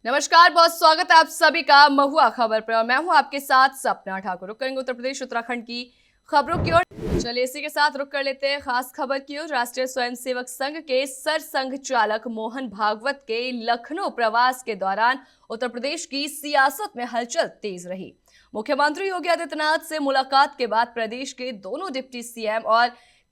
नमस्कार, बहुत स्वागत है आप सभी का महुआ खबर पर और मैं हूं आपके साथ सपना ठाकुर। रुक करेंगे उत्तर प्रदेश उत्तराखंड की खबरों की ओर। चलिए इसी के साथ रुक कर लेते हैं खास खबर की ओर। राष्ट्रीय स्वयंसेवक संघ के सरसंघ चालक मोहन भागवत के लखनऊ प्रवास के दौरान उत्तर प्रदेश की सियासत में हलचल तेज रही। मुख्यमंत्री योगी आदित्यनाथ से मुलाकात के बाद प्रदेश के दोनों डिप्टी सीएम और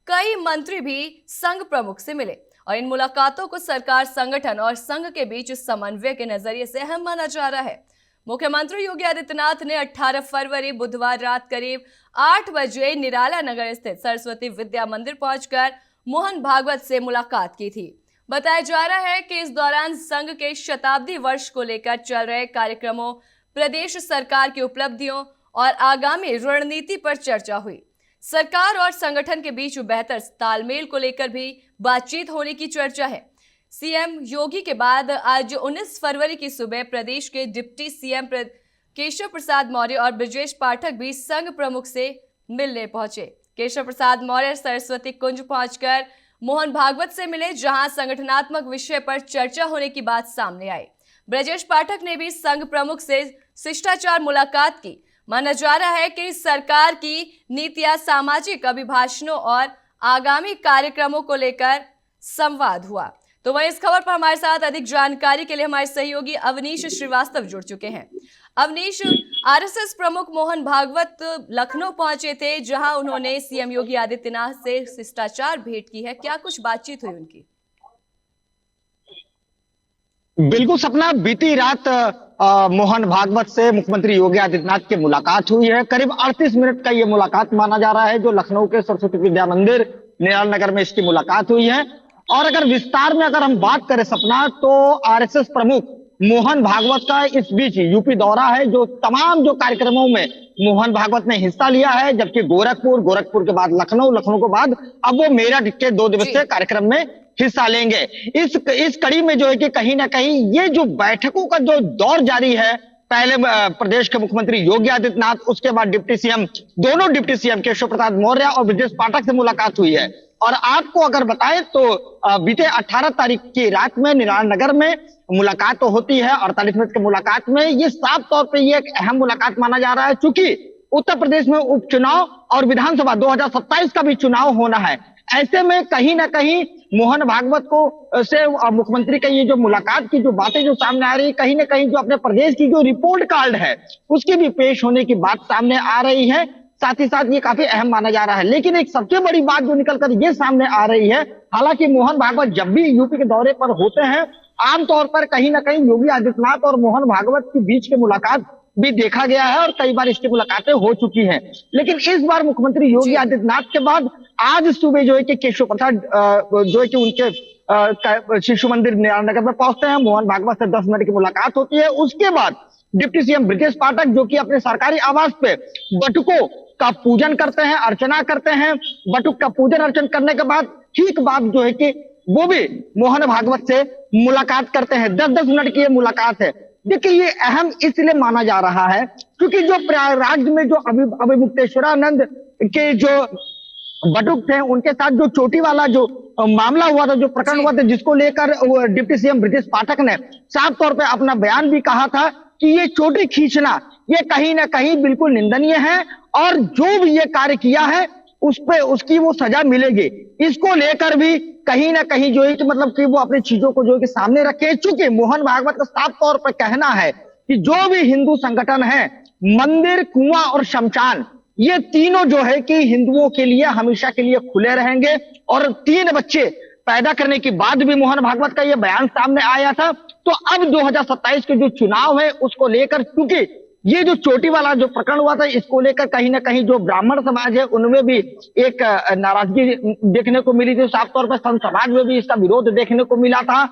कई मंत्री भी संघ प्रमुख से मिले और इन मुलाकातों को सरकार, संगठन और संघ के बीच समन्वय के नजरिए से अहम माना जा रहा है। मुख्यमंत्री योगी आदित्यनाथ ने 18 फरवरी बुधवार रात करीब 8 बजे निराला नगर स्थित सरस्वती विद्या मंदिर पहुंचकर मोहन भागवत से मुलाकात की थी। बताया जा रहा है कि इस दौरान संघ के शताब्दी वर्ष को लेकर चल रहे कार्यक्रमों, प्रदेश सरकार की उपलब्धियों और आगामी रणनीति पर चर्चा हुई। सरकार और संगठन के बीच बेहतर तालमेल को लेकर भी बातचीत होने की चर्चा है। सीएम योगी के बाद आज 19 फरवरी की सुबह प्रदेश के डिप्टी सीएम केशव प्रसाद मौर्य और ब्रजेश पाठक भी संघ प्रमुख से मिलने पहुंचे। केशव प्रसाद मौर्य सरस्वती कुंज पहुंचकर मोहन भागवत से मिले, जहां संगठनात्मक विषय पर चर्चा होने की बात सामने आई। ब्रजेश पाठक ने भी संघ प्रमुख से शिष्टाचार मुलाकात की। माना जा रहा है कि सरकार की नीतियां, सामाजिक अभिभाषणों और आगामी कार्यक्रमों को लेकर संवाद हुआ। तो वहीं इस खबर पर हमारे साथ अधिक जानकारी के लिए हमारे सहयोगी अवनीश श्रीवास्तव जुड़ चुके हैं। अवनीश, आरएसएस प्रमुख मोहन भागवत लखनऊ पहुंचे थे, जहां उन्होंने सीएम योगी आदित्यनाथ से शिष्टाचार भेंट की है। क्या कुछ बातचीत हुई उनकी? बिल्कुल सपना, बीती रात मोहन भागवत से मुख्यमंत्री योगी आदित्यनाथ की मुलाकात हुई है। करीब 38 मिनट का ये मुलाकात माना जा रहा है, जो लखनऊ के सरस्वती विद्या मंदिर निराला नगर में इसकी मुलाकात हुई है। और अगर विस्तार में अगर हम बात करें सपना, तो आरएसएस प्रमुख मोहन भागवत का इस बीच यूपी दौरा है, जो तमाम जो कार्यक्रमों में मोहन भागवत ने हिस्सा लिया है, जबकि गोरखपुर के बाद लखनऊ के बाद अब वो मेरठ के 2 दिवसीय कार्यक्रम में हिस्सा लेंगे। इस कड़ी में जो है कि कहीं ना कहीं ये जो बैठकों का जो दौर जारी है, पहले प्रदेश के मुख्यमंत्री योगी आदित्यनाथ, उसके बाद डिप्टी सीएम, दोनों डिप्टी सीएम केशव प्रसाद मौर्य और ब्रजेश पाठक से मुलाकात हुई है। और आपको अगर बताएं तो बीते 18 तारीख की रात में निराला नगर में मुलाकात तो होती है। 48 मिनट की मुलाकात में ये साफ तौर पर ये एक अहम मुलाकात माना जा रहा है, चूंकि उत्तर प्रदेश में उपचुनाव और विधानसभा 2027 का भी चुनाव होना है। ऐसे में कहीं ना कहीं मोहन भागवत को से मुख्यमंत्री का ये जो मुलाकात की जो बातें जो सामने आ रही है, कहीं ना कहीं जो अपने प्रदेश की जो रिपोर्ट कार्ड है उसकी भी पेश होने की बात सामने आ रही है। साथ ही साथ ये काफी अहम माना जा रहा है। लेकिन एक सबसे बड़ी बात जो निकलकर ये सामने आ रही है, हालांकि मोहन भागवत जब भी यूपी के दौरे पर होते हैं, आमतौर पर कहीं ना कहीं योगी आदित्यनाथ और मोहन भागवत के बीच की मुलाकात भी देखा गया है और कई बार इसकी मुलाकातें हो चुकी हैं। लेकिन इस बार मुख्यमंत्री योगी आदित्यनाथ के बाद आज सुबह जो है कि केशव प्रसाद जो है कि उनके शिशु मंदिर निराला नगर में पहुंचते हैं। मोहन भागवत से 10 मिनट की मुलाकात होती है। उसके बाद डिप्टी सीएम ब्रजेश पाठक, जो कि अपने सरकारी आवास पे बटुकों का पूजन करते हैं, अर्चना करते हैं। बटुक का पूजन अर्चन करने के बाद ठीक बाद जो है कि वो भी मोहन भागवत से मुलाकात करते हैं। 10-10 मिनट की ये मुलाकात है। देखिए, ये अहम इसलिए माना जा रहा है क्योंकि जो प्रयागराज में जो अभिमुक्तेश्वरानंद के जो बटुक थे, उनके साथ जो चोटी वाला जो मामला हुआ था, जो प्रकरण हुआ था, जिसको लेकर डिप्टी सीएम ब्रजेश पाठक ने साफ तौर पे अपना बयान भी कहा था कि ये चोटी खींचना ये कहीं ना कहीं बिल्कुल निंदनीय है और जो भी ये कार्य किया है उस पे उसकी वो सजा मिलेगी। इसको लेकर भी कहीं ना कहीं जो है कि मतलब कि वो अपनी चीजों को जो है कि सामने रखे। चूंकि मोहन भागवत का साफ तौर पर कहना है कि जो भी हिंदू संगठन है, मंदिर, कुआं और शमशान, ये तीनों जो है कि हिंदुओं के लिए हमेशा के लिए खुले रहेंगे। और 3 बच्चे पैदा करने के बाद भी मोहन भागवत का ये बयान सामने आया था। तो अब 2027 के जो चुनाव है उसको लेकर, क्योंकि ये जो चोटी वाला जो प्रकरण हुआ था, इसको लेकर कहीं ना कहीं जो ब्राह्मण समाज है उनमें भी एक नाराजगी देखने को मिली थी। साफ तौर पर संत समाज में भी इसका विरोध देखने को मिला था।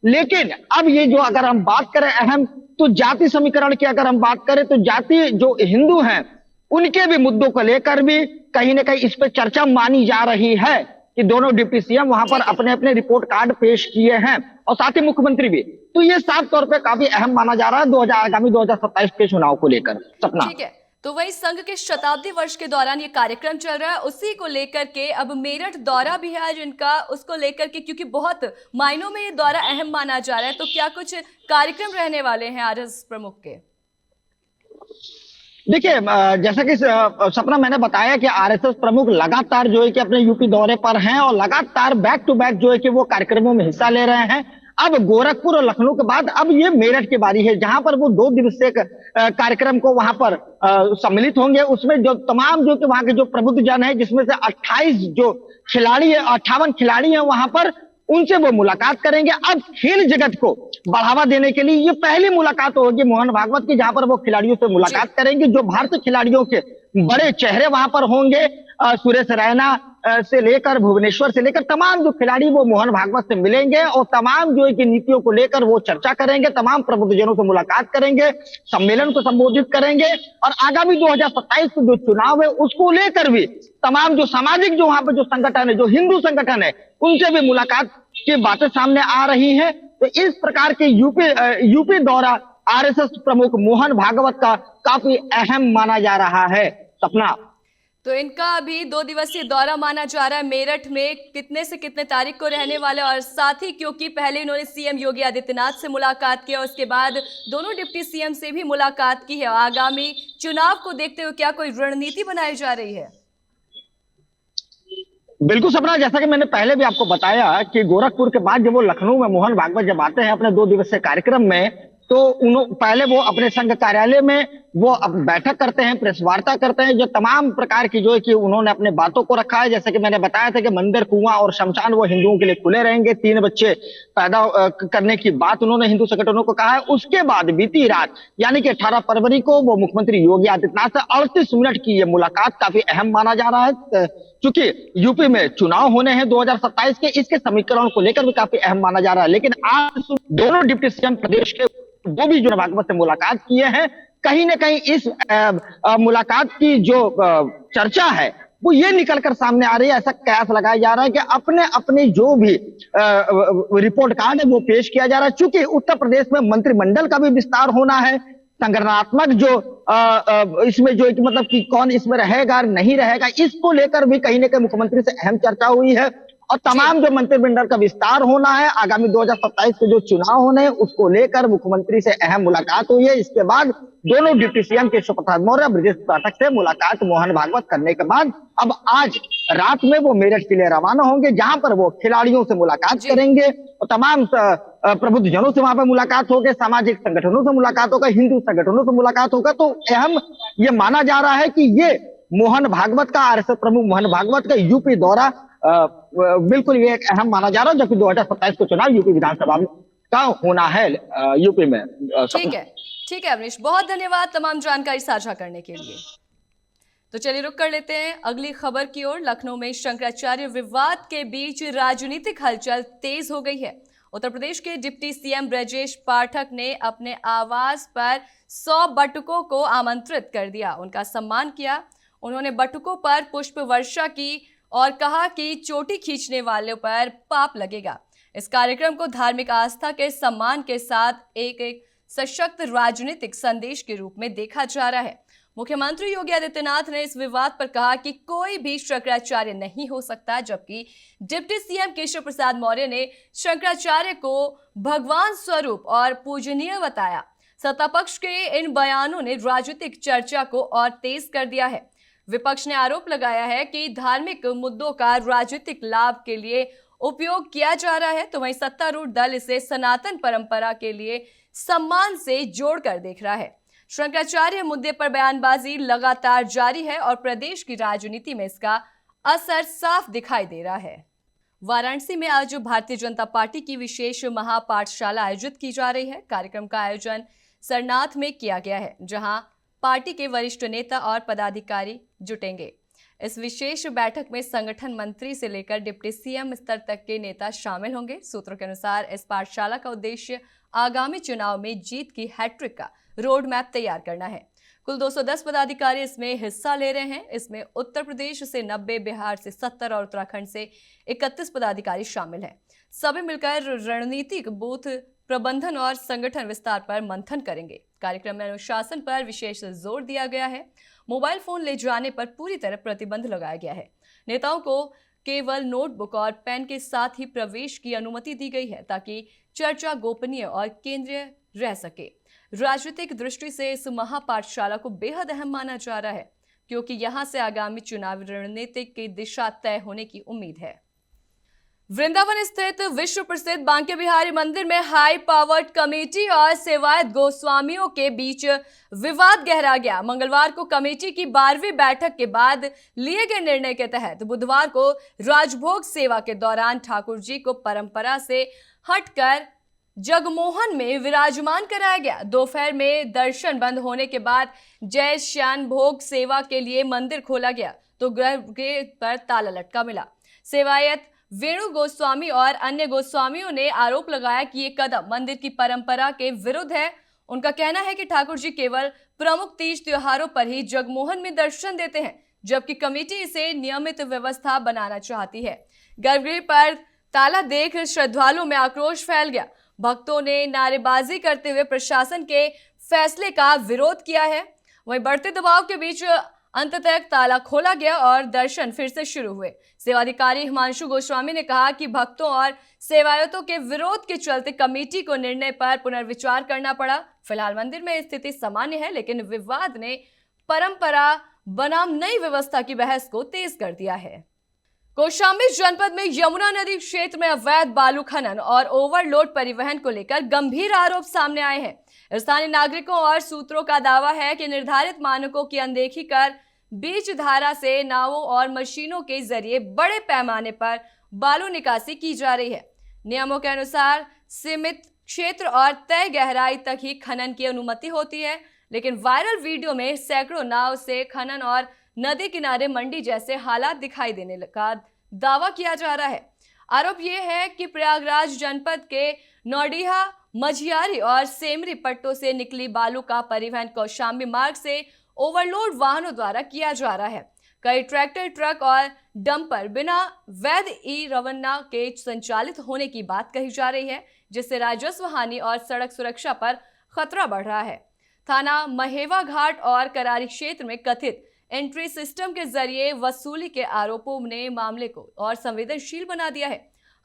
लेकिन अब ये जो अगर हम बात करें अहम, तो जाति समीकरण की अगर हम बात करें तो जाति जो हिंदू हैं उनके भी मुद्दों को लेकर भी कहीं ना कहीं इस पर चर्चा मानी जा रही है कि दोनों डिप्टी सीएम वहां पर अपने अपने रिपोर्ट कार्ड पेश किए हैं और साथ ही मुख्यमंत्री भी। तो ये साफ तौर पे काफी अहम माना जा रहा है आगामी 2027 के चुनाव को लेकर। सपना, ठीक है, तो वही संघ के शताब्दी वर्ष के दौरान ये कार्यक्रम चल रहा है, उसी को लेकर के अब मेरठ दौरा भी है आज इनका, उसको लेकर के, क्योंकि बहुत मायनों में ये दौरा अहम माना जा रहा है। तो क्या कुछ कार्यक्रम रहने वाले हैं आरएसएस प्रमुख के? देखिए, जैसा कि सपना मैंने बताया कि आरएसएस प्रमुख लगातार जो है कि अपने यूपी दौरे पर हैं और लगातार बैक टू बैक जो है कि वो कार्यक्रमों में हिस्सा ले रहे हैं। अब गोरखपुर और लखनऊ के बाद अब ये मेरठ की बारी है, जहां पर वो 2 दिवसीय कार्यक्रम को वहां पर सम्मिलित होंगे। उसमें जो तमाम जो कि वहां के जो प्रबुद्ध जन है, जिसमें से 28 जो खिलाड़ी है, 58 खिलाड़ी है वहां पर, उनसे वो मुलाकात करेंगे। अब खेल जगत को बढ़ावा देने के लिए ये पहली मुलाकात होगी मोहन भागवत की, जहां पर वो खिलाड़ियों से मुलाकात करेंगे। जो भारतीय खिलाड़ियों के बड़े चेहरे वहां पर होंगे, सुरेश रैना से लेकर भुवनेश्वर से लेकर तमाम जो खिलाड़ी वो मोहन भागवत से मिलेंगे और तमाम जो है कि नीतियों को लेकर वो चर्चा करेंगे, तमाम प्रबुद्धजनों से मुलाकात करेंगे, सम्मेलन को संबोधित करेंगे और आगामी 2027 के जो चुनाव है उसको लेकर भी तमाम जो सामाजिक जो वहां पर जो संगठन है, जो हिंदू संगठन है, उनसे भी मुलाकात की बातें सामने आ रही है। तो इस प्रकार के यूपी दौरा आरएसएस प्रमुख मोहन भागवत का काफी अहम माना जा रहा है। सपना, तो इनका अभी 2 दिवसीय दौरा माना जा रहा है मेरठ में, कितने से कितने तारीख को रहने वाले, और साथ ही क्योंकि पहले इन्होंने सीएम योगी आदित्यनाथ से मुलाकात की और उसके बाद दोनों डिप्टी सीएम से भी मुलाकात की है, आगामी चुनाव को देखते हुए क्या कोई रणनीति बनाई जा रही है? बिल्कुल सपना, जैसा कि मैंने पहले भी आपको बताया कि गोरखपुर के बाद जब वो लखनऊ में मोहन भागवत जब आते हैं अपने 2 दिवसीय कार्यक्रम में, तो पहले वो अपने संघ कार्यालय में वो अब बैठक करते हैं, प्रेस वार्ता करते हैं, जो तमाम प्रकार की जो है कि उन्होंने अपने बातों को रखा है। जैसे कि मैंने बताया था कि मंदिर, कुआं और शमशान वो हिंदुओं के लिए खुले रहेंगे। 3 बच्चे पैदा करने की बात उन्होंने हिंदू संगठनों को कहा है। उसके बाद बीती रात यानी कि 18 फरवरी को वो मुख्यमंत्री योगी आदित्यनाथ से 38 मिनट की ये मुलाकात काफी अहम माना जा रहा है, क्योंकि यूपी में चुनाव होने हैं 2027 के, इसके समीकरण को लेकर भी काफी अहम माना जा रहा है। लेकिन आज दोनों डिप्टी सीएम प्रदेश के वो भी जो भागवत से मुलाकात किए हैं, कहीं ना कहीं इस मुलाकात की जो चर्चा है वो ये निकलकर सामने आ रही है। ऐसा कयास लगाया जा रहा है कि अपने अपने जो भी रिपोर्ट कार्ड है वो पेश किया जा रहा है। चूंकि उत्तर प्रदेश में मंत्रिमंडल का भी विस्तार होना है, संगठनात्मक जो इसमें जो मतलब कि कौन इसमें रहेगा नहीं रहेगा, इसको लेकर भी कहीं ना कहीं मुख्यमंत्री से अहम चर्चा हुई है। और तमाम जो मंत्रिमंडल का विस्तार होना है, आगामी 2027 के जो चुनाव होने हैं उसको लेकर मुख्यमंत्री से अहम मुलाकात हुई है। इसके बाद दोनों डिप्टी सीएम केशव प्रसाद मौर्य, ब्रजेश पाठक से मुलाकात मोहन भागवत करने के बाद अब आज रात में वो मेरठ के लिए रवाना होंगे, जहां पर वो खिलाड़ियों से मुलाकात करेंगे और तमाम प्रबुद्ध जनों से वहां पर मुलाकात होगी, सामाजिक संगठनों से मुलाकात होगा, हिंदू संगठनों से मुलाकात होगा। तो अहम ये माना जा रहा है कि ये मोहन भागवत का, आरएसएस प्रमुख मोहन भागवत का यूपी दौरा बिल्कुल ये एक अहम माना जा रहा है, जबकि 2027 को चुनाव यूपी विधानसभा का होना है यूपी में। ठीक है अवनीश, बहुत धन्यवाद तमाम जानकारी साझा करने के लिए। तो चलिए रुक कर लेते हैं अगली खबर की ओर। लखनऊ में शंकराचार्य विवाद के बीच राजनीतिक हलचल तेज हो गई है। उत्तर प्रदेश के डिप्टी सीएम ब्रजेश पाठक ने अपने आवास पर 100 बटुकों को आमंत्रित कर दिया, उनका सम्मान किया। उन्होंने बटुकों पर पुष्प वर्षा की और कहा कि चोटी खींचने वालों पर पाप लगेगा। इस कार्यक्रम को धार्मिक आस्था के सम्मान के साथ एक सशक्त राजनीतिक संदेश के रूप में देखा जा रहा है। मुख्यमंत्री योगी आदित्यनाथ ने इस विवाद पर कहा कि कोई भी शंकराचार्य नहीं हो सकता, जबकि डिप्टी सीएम केशव प्रसाद मौर्य ने शंकराचार्य को भगवान स्वरूप और पूजनीय बताया। सत्ता पक्ष के इन बयानों ने राजनीतिक चर्चा को और तेज कर दिया है। विपक्ष ने आरोप लगाया है कि धार्मिक मुद्दों का राजनीतिक लाभ के लिए उपयोग किया जा रहा है, तो वहीं सत्तारूढ़ दल इसे सनातन परंपरा के लिए सम्मान से जोड़कर देख रहा है। शंकराचार्य मुद्दे पर बयानबाजी लगातार जारी है और प्रदेश की राजनीति में इसका असर साफ दिखाई दे रहा है। वाराणसी में आज भारतीय जनता पार्टी की विशेष महापाठशाला आयोजित की जा रही है। कार्यक्रम का आयोजन सरनाथ में किया गया है, जहां पार्टी के वरिष्ठ नेता और पदाधिकारी जुटेंगे। इस विशेष बैठक में संगठन मंत्री से लेकर डिप्टी सीएम स्तर तक के नेता शामिल होंगे। सूत्रों के अनुसार इस पाठशाला का उद्देश्य आगामी चुनाव में जीत की हैट्रिक का रोड मैप तैयार करना है। कुल 210 पदाधिकारी इसमें हिस्सा ले रहे हैं। इसमें उत्तर प्रदेश से 90, बिहार से 70 और उत्तराखंड से 31 पदाधिकारी शामिल हैं। सभी मिलकर रणनीतिक बूथ प्रबंधन और संगठन विस्तार पर मंथन करेंगे। कार्यक्रम में अनुशासन पर विशेष जोर दिया गया है। मोबाइल फोन ले जाने पर पूरी तरह प्रतिबंध लगाया गया है। नेताओं को केवल नोटबुक और पेन के साथ ही प्रवेश की अनुमति दी गई है ताकि चर्चा गोपनीय और केंद्रीय रह सके। राजनीतिक दृष्टि से इस महापाठशाला को बेहद अहम माना जा रहा है, क्योंकि यहां से आगामी चुनावी रणनीति की दिशा तय होने की उम्मीद है। वृंदावन स्थित विश्व प्रसिद्ध बांके बिहारी मंदिर में हाई पावर्ड कमेटी और सेवायत गोस्वामियों के बीच विवाद गहरा गया। मंगलवार को कमेटी की 12वीं बैठक के बाद लिए गए निर्णय के तहत बुधवार को राजभोग सेवा के दौरान ठाकुर जी को परंपरा से हटकर जगमोहन में विराजमान कराया गया। दोपहर में दर्शन बंद होने के बाद जय श्यान भोग सेवा के लिए मंदिर खोला गया तो गर्भगृह पर ताला लटका मिला। सेवायत वेणु गोस्वामी और अन्य गोस्वामियों ने आरोप लगाया कि ये कदम मंदिर की परंपरा के विरुद्ध है। उनका कहना है कि ठाकुर जी केवल प्रमुख तीज त्योहारों पर ही जगमोहन में दर्शन देते हैं, जबकि कमेटी इसे नियमित व्यवस्था बनाना चाहती है। गर्भगृह पर ताला देख श्रद्धालुओं में आक्रोश फैल गया। भक्तों ने नारेबाजी करते हुए प्रशासन के फैसले का विरोध किया है। वहीं बढ़ते दबाव के बीच अंततः ताला खोला गया और दर्शन फिर से शुरू हुए। सेवाधिकारी हिमांशु गोस्वामी ने कहा कि भक्तों और सेवायतों के विरोध के चलते कमेटी को निर्णय पर पुनर्विचार करना पड़ा। फिलहाल मंदिर में स्थिति सामान्य है, लेकिन विवाद ने परंपरा बनाम नई व्यवस्था की बहस को तेज कर दिया है। कौशाम्बी जनपद में यमुना नदी क्षेत्र में अवैध बालू खनन और ओवरलोड परिवहन को लेकर गंभीर आरोप सामने आए हैं। स्थानीय नागरिकों और सूत्रों का दावा है कि निर्धारित मानकों की अनदेखी कर बीच धारा से नावों और मशीनों के जरिए बड़े पैमाने पर बालू निकासी की जा रही है। नियमों के अनुसार सीमित क्षेत्र और तय गहराई तक ही खनन की अनुमति होती है, लेकिन वायरल वीडियो में सैकड़ों नाव से खनन और नदी किनारे मंडी जैसे हालात दिखाई देने का दावा किया जा रहा है। आरोप यह है कि प्रयागराज जनपद के नौडीहा, मझियारी और सेमरी पट्टों से निकली बालू का परिवहन कौशाम्बी मार्ग से ओवरलोड वाहनों द्वारा किया जा रहा है। कई ट्रैक्टर, ट्रक और डंपर बिना वैध ई रवाना के संचालित होने की बात कही जा रही है, जिससे राजस्व हानि और सड़क सुरक्षा पर खतरा बढ़ रहा है। थाना महेवा घाट और करारी क्षेत्र में कथित एंट्री सिस्टम के जरिए वसूली के आरोपों ने मामले को और संवेदनशील बना दिया है।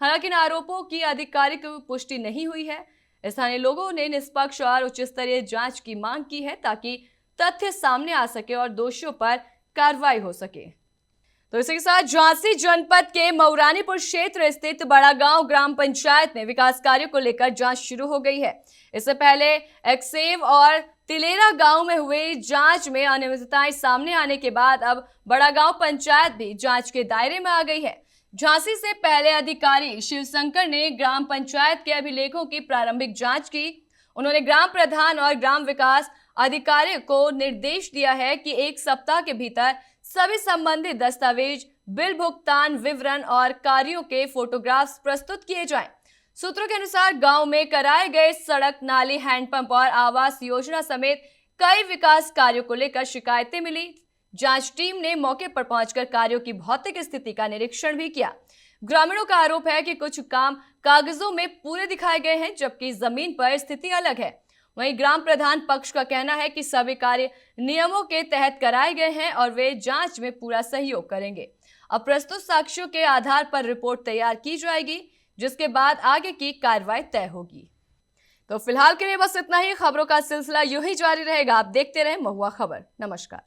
हालांकि इन आरोपों की आधिकारिक पुष्टि नहीं हुई है। स्थानीय लोगों ने निष्पक्ष और उच्च स्तरीय जांच की मांग की है ताकि तथ्य सामने आ सके और दोषियों पर कार्रवाई हो सके। तो इसी के साथ झांसी जनपद के मऊरानीपुर क्षेत्र स्थित बड़ा गांव ग्राम पंचायत में विकास कार्यों को लेकर जांच शुरू हो गई है। इससे पहले एक्सेव और तिलेरा गांव में हुई जांच में अनियमितताएं सामने आने के बाद अब बड़ा गांव पंचायत भी जांच के दायरे में आ गई है। झांसी से पहले अधिकारी शिवशंकर ने ग्राम पंचायत के अभिलेखों की प्रारंभिक जांच की। उन्होंने ग्राम प्रधान और ग्राम विकास अधिकारी को निर्देश दिया है कि 1 सप्ताह के भीतर सभी संबंधित दस्तावेज, बिल भुगतान विवरण और कार्यों के फोटोग्राफ्स प्रस्तुत किए जाएं। सूत्रों के अनुसार गांव में कराए गए सड़क, नाली, हैंडपंप और आवास योजना समेत कई विकास कार्यों को लेकर शिकायतें मिली। जांच टीम ने मौके पर पहुंचकर कार्यों की भौतिक स्थिति का निरीक्षण भी किया। ग्रामीणों का आरोप है कि कुछ काम कागजों में पूरे दिखाए गए हैं, जबकि जमीन पर स्थिति अलग है। वहीं ग्राम प्रधान पक्ष का कहना है कि सभी कार्य नियमों के तहत कराए गए हैं और वे जांच में पूरा सहयोग करेंगे। अब प्रस्तुत साक्ष्यों के आधार पर रिपोर्ट तैयार की जाएगी, जिसके बाद आगे की कार्रवाई तय होगी। तो फिलहाल के लिए बस इतना ही। खबरों का सिलसिला यूं ही जारी रहेगा। आप देखते रहें महुआ खबर। नमस्कार।